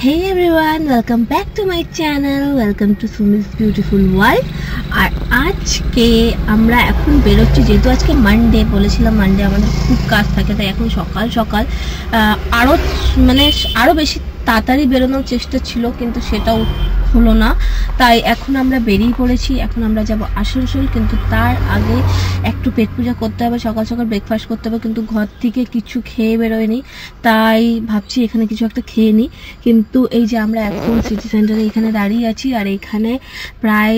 Hey everyone, welcome back to my channel. Welcome to Sumi's Beautiful World. আর আজকে আমরা এখন বেরোচ্ছি, যেহেতু আজকে মানডে, বলেছিলাম মানডে আমাদের খুব কাজ থাকে, তাই এখন সকাল সকাল আরো বেশি তাড়াতাড়ি বেরোনোর চেষ্টা ছিল, কিন্তু সেটাও হলো না। তাই এখন আমরা বেরিয়ে পড়েছি। এখন আমরা যাব আসানসোল, কিন্তু তার আগে একটু পেট পূজা করতে হবে, সকাল সকাল ব্রেকফাস্ট করতে হবে, কিন্তু ঘর থেকে কিছু খেয়ে বেরোয়নি, তাই ভাবছি এখানে কিছু একটা খেয়ে নিই। কিন্তু এই যে আমরা এখন সিটি সেন্টারে এখানে দাঁড়িয়ে আছি, আর এখানে প্রায়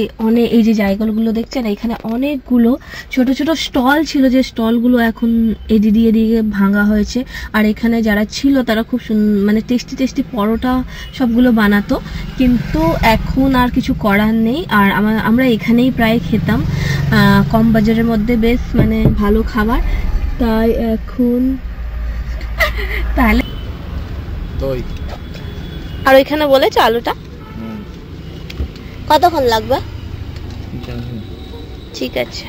এই যে জায়গাগুলো দেখছেন, এখানে অনেকগুলো ছোট ছোট স্টল ছিল, যে স্টলগুলো এখন এদিকে ভাঙা হয়েছে। আর এখানে যারা ছিল তারা খুব টেস্টি পরোটা সবগুলো বানাতো, কিন্তু এখন আর কিছু করার নেই। আর আমরা এখানেই প্রায় খেতাম, কম বাজারের মধ্যে বেশ ভালো খাবার। তাই এখন তাহলে আর ওইখানে বলেছে আলুটা কতক্ষণ লাগবে? ঠিক আছে,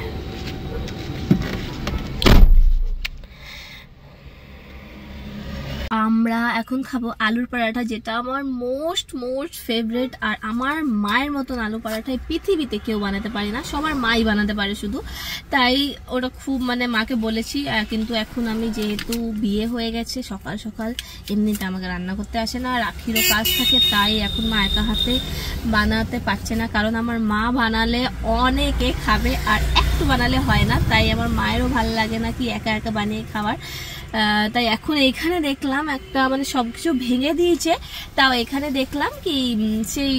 আমরা এখন খাবো আলুর পরাঠা, যেটা আমার মোস্ট ফেভারিট। আর আমার মায়ের মতন আলু পরাঠা পৃথিবীতে কেউ বানাতে পারে না, সবার মাই বানাতে পারে শুধু। তাই ওটা খুব মাকে বলেছি, কিন্তু এখন আমি যেহেতু বিয়ে হয়ে গেছে, সকাল সকাল এমনিতে আমাকে রান্না করতে আসে না, রাখিরও কাজ থাকে, তাই এখন মা একা হাতে বানাতে পারছে না, কারণ আমার মা বানালে অনেকে খাবে আর একটু বানালে হয় না, তাই আমার মায়েরও ভালো লাগে না কি একা একা বানিয়ে খাবার। তাই এখন এইখানে দেখলাম একটা সবকিছু ভেঙে দিয়েছে, তাও এখানে দেখলাম কি সেই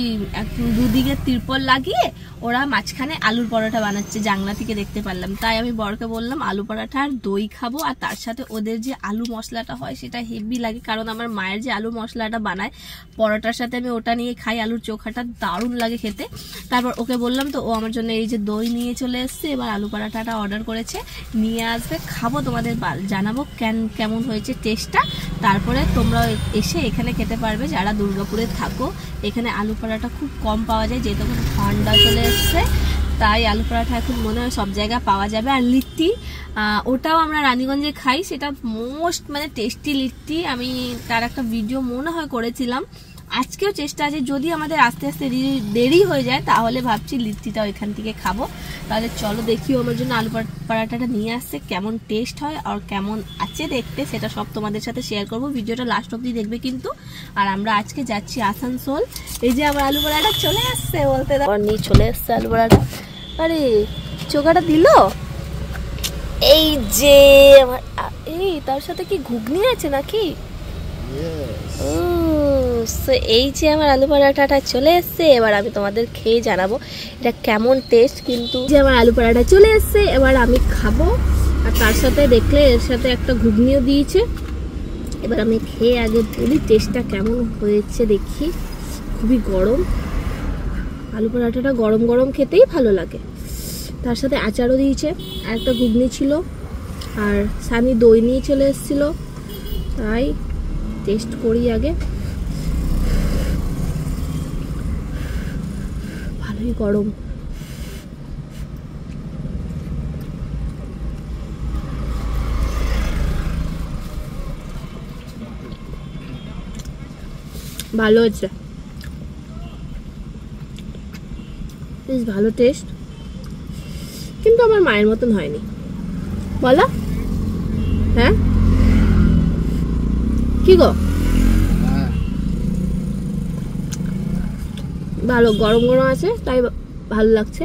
দুদিকে তিরপল লাগিয়ে ওরা মাঝখানে আলুর পরোটা বানাচ্ছে, জানলা থেকে দেখতে পারলাম। তাই আমি বরকে বললাম আলু পরোটা আর দই খাবো, আর তার সাথে ওদের যে আলু মশলাটা হয় সেটা হেভি লাগে, কারণ আমার মায়ের যে আলু মশলাটা বানায় পরোটার সাথে আমি ওটা নিয়ে খাই, আলুর চোখাটা দারুণ লাগে খেতে। তারপর ওকে বললাম, তো ও আমার জন্য এই যে দই নিয়ে চলে এসছে, এবার আলু পরোটাটা অর্ডার করেছে, নিয়ে আসবে, খাবো, তোমাদের জানাবো কেমন হয়েছে টেস্টটা। তারপরে তোমরা এসে এখানে খেতে পারবে যারা দুর্গাপুরে থাকো। এখানে আলু পরোটা খুব কম পাওয়া যায়, যেহেতু এখন ঠান্ডা চলে এসছে, তাই আলু পরোটা এখন মনে হয় সব জায়গায় পাওয়া যাবে। আর লিট্টি, ওটাও আমরা রানীগঞ্জে খাই, সেটা মোস্ট টেস্টি লিট্টি। আমি তার একটা ভিডিও মনে হয় করেছিলাম, আজকেও চেষ্টা আছে, যদি আমাদের আস্তে আস্তে দেরি হয়ে যায় তাহলে ভাবছি লিট্টিটাও এখান থেকে খাবো। তাহলে চলো দেখিও, আমার জন্য আলু পরাঠাটা নিয়ে আসছে, কেমন টেস্ট হয় আর কেমন আছে দেখতে, সেটা সব তোমাদের সাথে শেয়ার করবো। ভিডিওটা লাস্ট অব্দি দেখবে কিন্তু। আর আমরা আজকে যাচ্ছি আসানসোল। এই যে আমার আলু পরাঠা চলে আসছে, বলতে নিয়ে চলে আসছে আলু পরাঠা। আরে চোখাটা দিল, এই যে আমার, এই তার সাথে কি ঘুগনি আছে নাকি? এই যে আমার আলু পরাঠাটা চলে এসছে, এবার আমি তোমাদের খেয়ে জানাবো এটা কেমন টেস্ট। কিন্তু যে আমার আলু পরাঠা চলে এসছে, এবার আমি খাবো। আর তার সাথে দেখলে এর সাথে একটা ঘুগনিও দিয়েছে। এবার আমি খেয়ে আগে বলি টেস্টটা কেমন হয়েছে দেখি। খুবই গরম, আলু পরাঠাটা গরম গরম খেতেই ভালো লাগে। তার সাথে আচারও দিয়েছে, আর একটা ঘুগনি ছিল, আর সানি দই নিয়ে চলে এসেছিল। তাই টেস্ট করি আগে। ভালোই গরম, ভালো হচ্ছে, বেশ ভালো টেস্ট, কিন্তু আমার মায়ের মতন হয়নি, বলো? হ্যাঁ কি গো? ভালো গরম গরম আছে, তাই ভালো লাগছে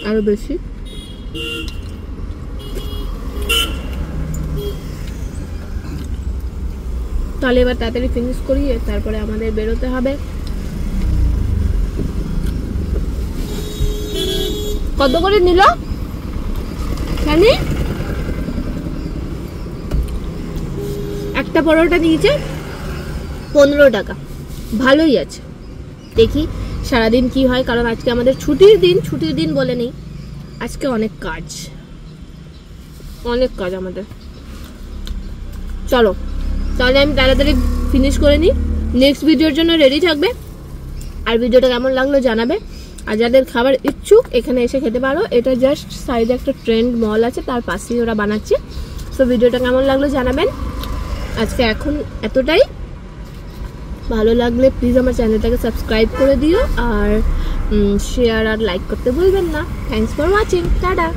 আরো বেশি। তাহলে এবার তাড়াতাড়ি ফিনিশ করি, তারপরে আমাদের বেরোতে হবে। কত করে নিল জানি? একটা পরোটা নিয়েছে 15 টাকা, ভালোই আছে। দেখি সারাদিন কি হয়, কারণ আজকে আমাদের ছুটির দিন বলে নেই, আজকে অনেক কাজ আমাদের। চলো তাহলে আমি তাড়াতাড়ি ফিনিশ করে নিই, নেক্সট ভিডিওর জন্য রেডি থাকবে। আর ভিডিওটা কেমন লাগলো জানাবে। আর যাদের খাবার ইচ্ছুক এখানে এসে খেতে পারো, এটা জাস্ট সাইডে একটা ট্রেন্ড মল আছে, তার পাশেই ওরা বানাচ্ছে। সো ভিডিওটা কেমন লাগলো জানাবেন। আজকে এখন এতটাই, ভালো লাগলে প্লিজ আমার চ্যানেলটাকে সাবস্ক্রাইব করে দিও আর শেয়ার আর লাইক করতে ভুলবেন না। Thanks for watching, tata.